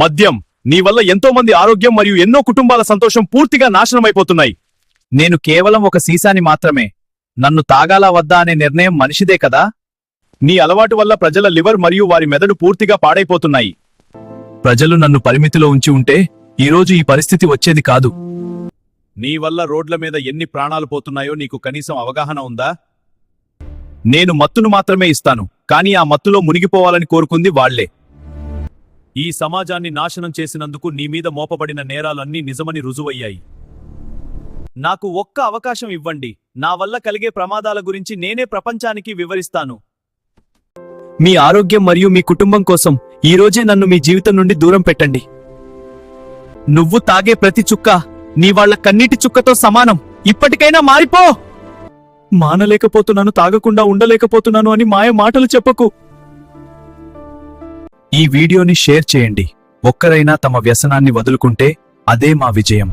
మద్యం నీ వల్ల ఎంతో మంది ఆరోగ్యం మరియు ఎన్నో కుటుంబాల సంతోషం పూర్తిగా నాశనమైపోతున్నాయి. నేను కేవలం ఒక సీసాని మాత్రమే. నన్ను తాగాలా వద్దా అనే నిర్ణయం మనిషిదే కదా. నీ అలవాటు వల్ల ప్రజల లివర్ మరియు వారి మెదడు పూర్తిగా పాడైపోతున్నాయి. ప్రజలు నన్ను పరిమితిలో ఉంచి ఉంటే ఈరోజు ఈ పరిస్థితి వచ్చేది కాదు. నీ వల్ల రోడ్ల మీద ఎన్ని ప్రాణాలు పోతున్నాయో నీకు కనీసం అవగాహన ఉందా? నేను మత్తును మాత్రమే ఇస్తాను, కానీ ఆ మత్తులో మునిగిపోవాలని కోరుకుంది వాళ్లే. ఈ సమాజాన్ని నాశనం చేసినందుకు నీ మీద మోపబడిన నేరాలన్నీ నిజమని రుజువయ్యాయి. నాకు ఒక్క అవకాశం ఇవ్వండి. నా వల్ల కలిగే ప్రమాదాల గురించి నేనే ప్రపంచానికి వివరిస్తాను. మీ ఆరోగ్యం మరియు మీ కుటుంబం కోసం ఈరోజే నన్ను మీ జీవితం నుండి దూరం పెట్టండి. నువ్వు తాగే ప్రతి చుక్క నీ వాళ్ల కన్నీటి చుక్కతో సమానం. ఇప్పటికైనా మారిపో. మానలేకపోతున్నాను, తాగకుండా ఉండలేకపోతున్నాను అని మాయ మాటలు చెప్పకు. ఈ వీడియోని షేర్ చేయండి. ఒక్కరైనా తమ వ్యసనాన్ని వదులుకుంటే అదే మా విజయం.